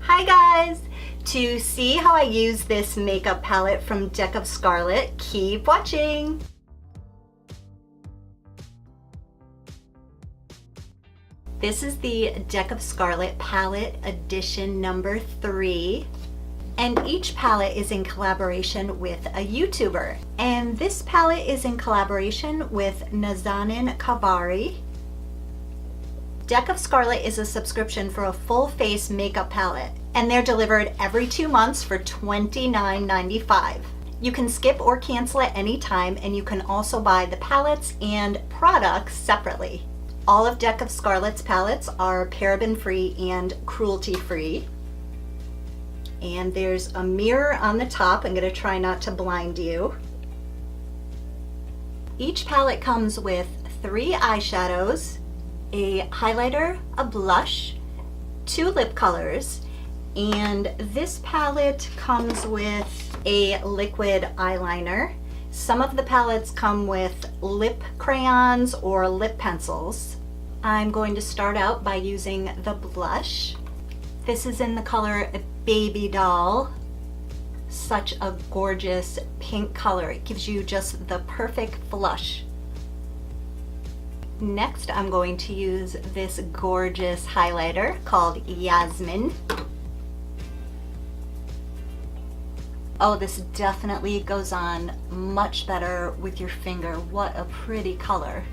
Hi guys! To see how I use this makeup palette from Deck of Scarlet, keep watching! This is the Deck of Scarlet palette edition number 3. And each palette is in collaboration with a YouTuber. And this palette is in collaboration with Nazanin Kavari. Deck of Scarlet is a subscription for a full face makeup palette, and they're delivered every 2 months for $29.95. You can skip or cancel at any time, and you can also buy the palettes and products separately. All of Deck of Scarlet's palettes are paraben-free and cruelty-free. And there's a mirror on the top. I'm going to try not to blind you. Each palette comes with 3 eyeshadows, a highlighter, a blush, 2 lip colors, and this palette comes with a liquid eyeliner. Some of the palettes come with lip crayons or lip pencils. I'm going to start out by using the blush. This is in the color Baby Doll. Such a gorgeous pink color. It gives you just the perfect blush. Next, I'm going to use this gorgeous highlighter called Yasmin. Oh, this definitely goes on much better with your finger. What a pretty color.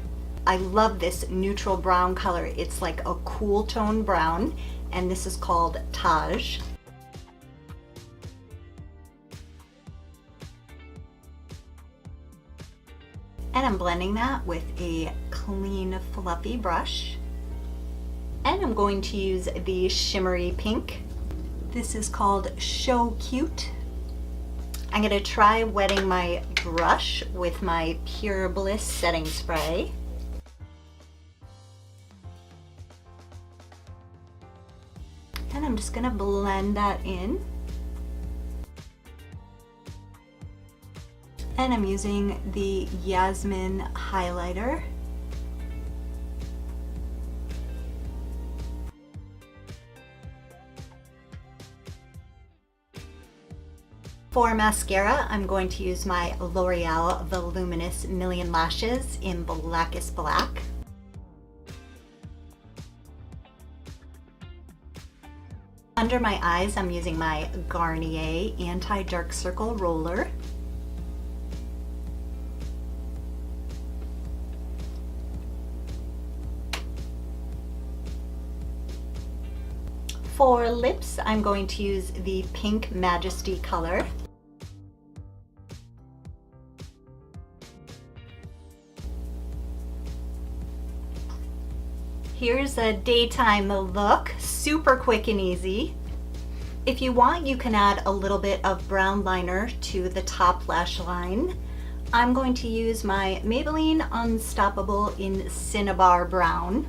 I love this neutral brown color. It's like a cool tone brown, and this is called Taj. And I'm blending that with a clean, fluffy brush. And I'm going to use the shimmery pink. This is called Show Cute. I'm going to try wetting my brush with my Pure Bliss setting spray. And I'm just going to blend that in. And I'm using the Yasmin highlighter. For mascara, I'm going to use my L'Oreal Voluminous Million Lashes in Blackest Black. Under my eyes, I'm using my Garnier Anti-Dark Circle Roller. For lips, I'm going to use the Pink Majesty color. Here's a daytime look, super quick and easy. If you want, you can add a little bit of brown liner to the top lash line. I'm going to use my Maybelline Unstoppable in Cinnabar Brown.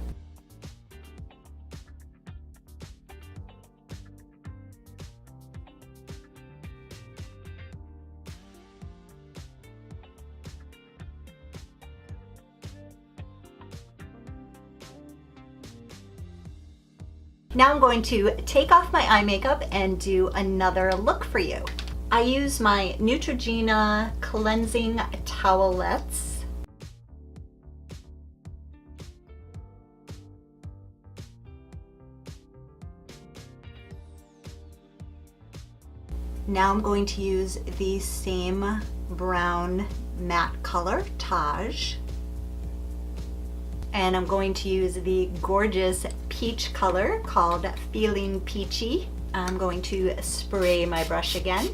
Now I'm going to take off my eye makeup and do another look for you. I use my Neutrogena Cleansing Towelettes. Now I'm going to use the same brown matte color, Taj. And I'm going to use the gorgeous peach color called Feeling Peachy. I'm going to spray my brush again.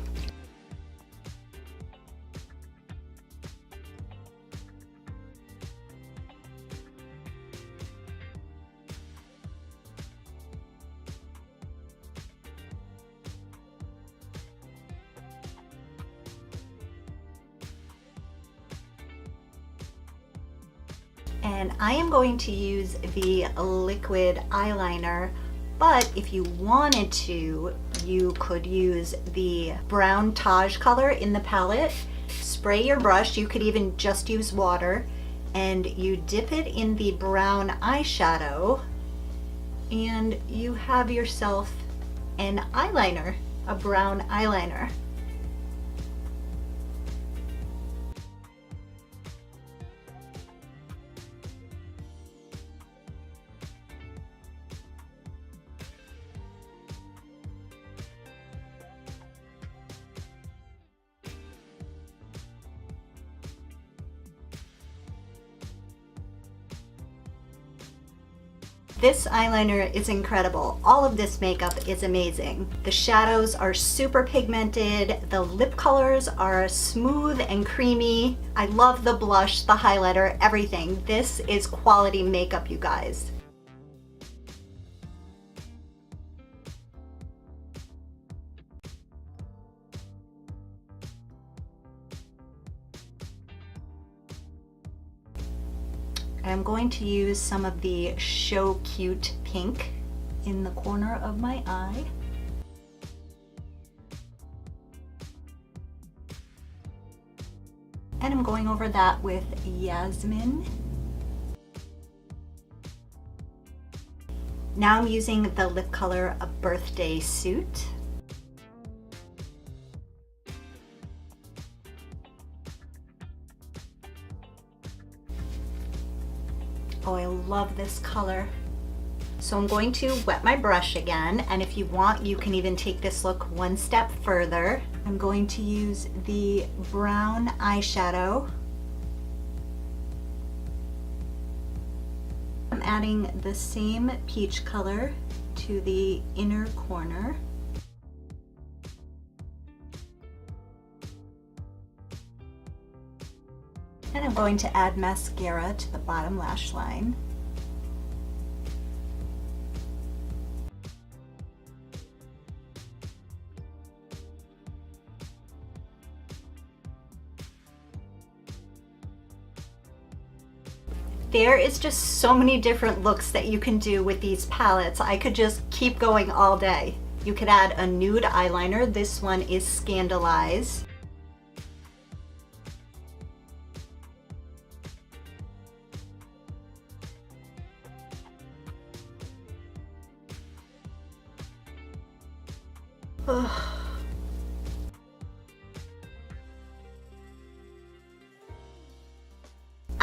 And I am going to use the liquid eyeliner, but if you wanted to, you could use the brown Taj color in the palette. Spray your brush, you could even just use water, and you dip it in the brown eyeshadow, and you have yourself an eyeliner, a brown eyeliner. This eyeliner is incredible. All of this makeup is amazing. The shadows are super pigmented. The lip colors are smooth and creamy. I love the blush, the highlighter, everything. This is quality makeup, you guys. I'm going to use some of the Show Cute pink in the corner of my eye. And I'm going over that with Yasmin. Now I'm using the lip color A Birthday Suit. Oh, I love this color. So I'm going to wet my brush again, and if you want, you can even take this look one step further. I'm going to use the brown eyeshadow. I'm adding the same peach color to the inner corner. And I'm going to add mascara to the bottom lash line. There is just so many different looks that you can do with these palettes. I could just keep going all day. You could add a nude eyeliner. This one is Scandalize.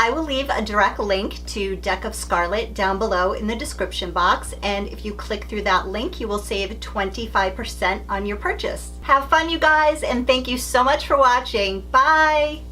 I will leave a direct link to Deck of Scarlet down below in the description box, and if you click through that link, you will save 25% on your purchase. Have fun, you guys, and thank you so much for watching. Bye!